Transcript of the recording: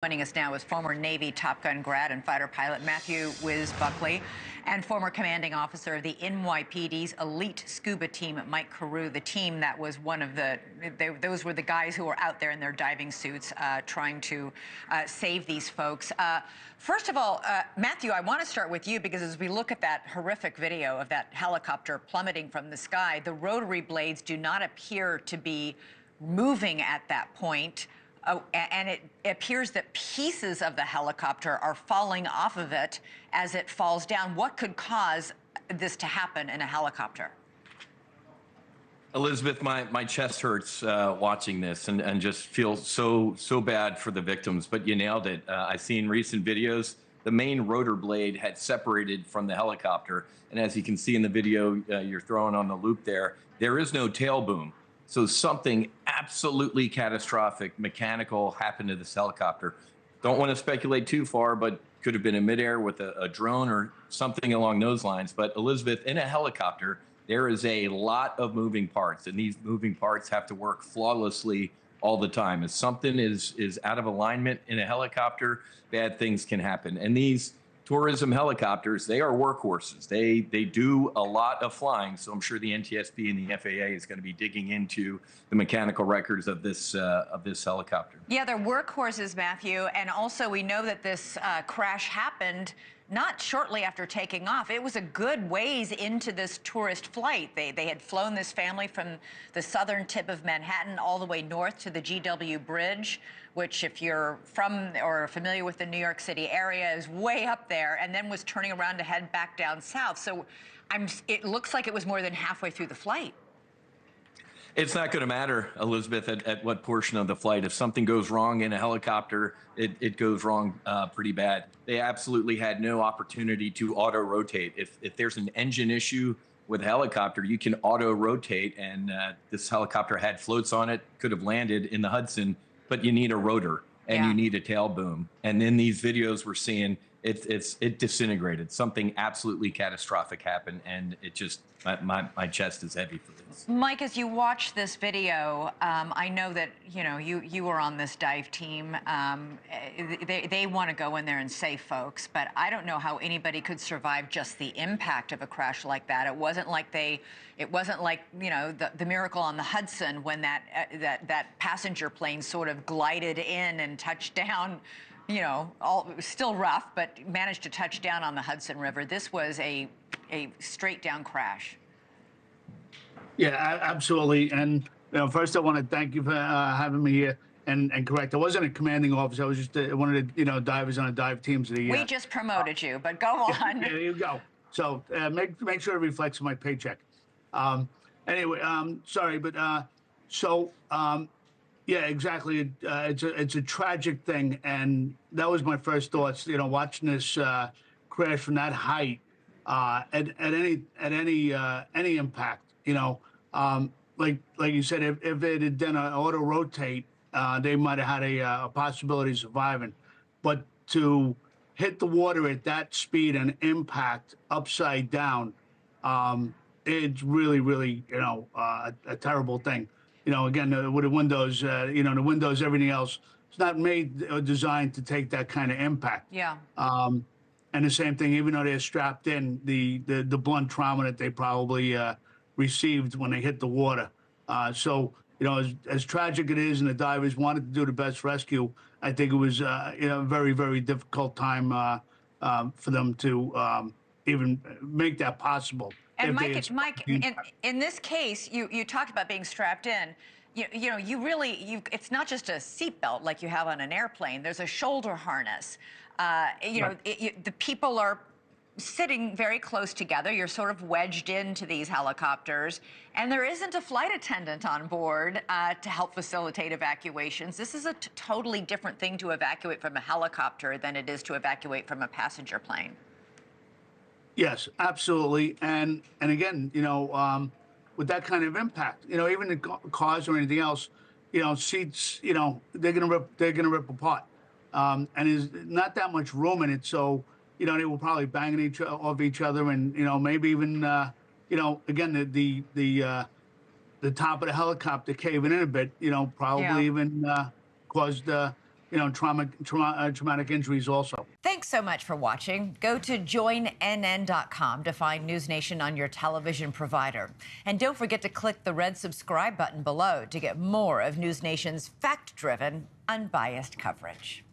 Joining us now is former Navy Top Gun grad and fighter pilot Matthew Whiz Buckley and former commanding officer of the NYPD's elite scuba team, Mike Carew, the team that was one of those were the guys who were out there in their diving suits trying to save these folks. First of all, Matthew, I want to start with you because as we look at that horrific video of that helicopter plummeting from the sky, the rotary blades do not appear to be moving at that point. Oh, and it appears that pieces of the helicopter are falling off of it as it falls down. What could cause this to happen in a helicopter? Elizabeth, my chest hurts watching this and just feel so bad for the victims, but you nailed it. I've seen recent videos. The main rotor blade had separated from the helicopter. And as you can see in the video you're throwing on the loop there is no tail boom. So something absolutely catastrophic, mechanical, happened to this helicopter. Don't want to speculate too far, but could have been in midair with a drone or something along those lines. But Elizabeth, in a helicopter, there is a lot of moving parts, and these moving parts have to work flawlessly all the time. If something is out of alignment in a helicopter, bad things can happen. And these tourism helicopters, they are workhorses. They do a lot of flying. So I'm sure the NTSB and the FAA is going to be digging into the mechanical records of this helicopter. Yeah, they're workhorses, Matthew. And also we know that this crash happened not shortly after taking off. It was a good ways into this tourist flight. They had flown this family from the southern tip of Manhattan all the way north to the GW Bridge, which if you're from or familiar with the New York City area is way up there, and then was turning around to head back down south. So it looks like it was more than halfway through the flight. It's not going to matter, Elizabeth, at what portion of the flight. If something goes wrong in a helicopter, it goes wrong pretty bad. They absolutely had no opportunity to auto-rotate. If there's an engine issue with a helicopter, you can auto-rotate, and this helicopter had floats on it, could have landed in the Hudson, but you need a rotor, and you need a tail boom. And in these videos we're seeing, it disintegrated. Something absolutely catastrophic happened, and it just, my chest is heavy for this. Mike, as you watch this video, I know that you were on this dive team. They want to go in there and save folks, but I don't know how anybody could survive just the impact of a crash like that. It wasn't like the miracle on the Hudson when that passenger plane sort of glided in and touched down. It was still rough, but managed to touch down on the Hudson River. This was a straight down crash. Yeah, absolutely. And first I want to thank you for having me here. And correct, I wasn't a commanding officer. I was just one of the divers on a dive team. We just promoted you, but go on. There you go. So make sure it reflects my paycheck. Anyway, sorry, but yeah, exactly. It's a tragic thing, and that was my first thoughts. watching this crash from that height at any impact. Like you said, if it had done an auto rotate, they might have had a possibility of surviving. But to hit the water at that speed and impact upside down, it's really a terrible thing. Again, with the windows, the windows, everything else, it's not made or designed to take that kind of impact. Yeah. And the same thing, even though they're strapped in, the blunt trauma that they probably received when they hit the water. So, as tragic it is, and the divers wanted to do the best rescue, I think it was a very, very difficult time for them to even make that possible. And Mike, in this case, you talked about being strapped in. It's not just a seatbelt like you have on an airplane. There's a shoulder harness. The people are sitting very close together. You're sort of wedged into these helicopters, and there isn't a flight attendant on board to help facilitate evacuations. This is a totally different thing to evacuate from a helicopter than it is to evacuate from a passenger plane. Yes, absolutely. And again, with that kind of impact, even the cars or anything else, seats, they're gonna rip apart. And there's not that much room in it, so they were probably banging off each other, and maybe even again the top of the helicopter caving in a bit, probably even caused traumatic injuries also. Thanks so much for watching. Go to joinnn.com to find News Nation on your television provider. And don't forget to click the red subscribe button below to get more of News Nation's fact-driven, unbiased coverage.